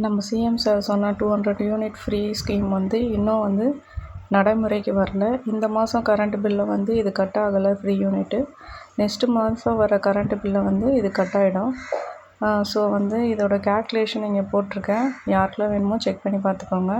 நம்ம CM sir சொன்ன 200 unit free scheme வந்து இன்னும் வந்து நடைமுறைக்கு வரல. இந்த மாதம் கரண்ட் பில்லை வந்து இது கட் ஆகலை ஃப்ரீ யூனிட்டு. நெக்ஸ்ட்டு மாதம் வர கரண்ட் பில்லை வந்து இது கட் ஆகிடும். ஸோ வந்து இதோட கேல்குலேஷன் இங்கே போட்டிருக்கேன், யாருக்கெல்லாம் வேணுமோ செக் பண்ணி பார்த்துக்கோங்க.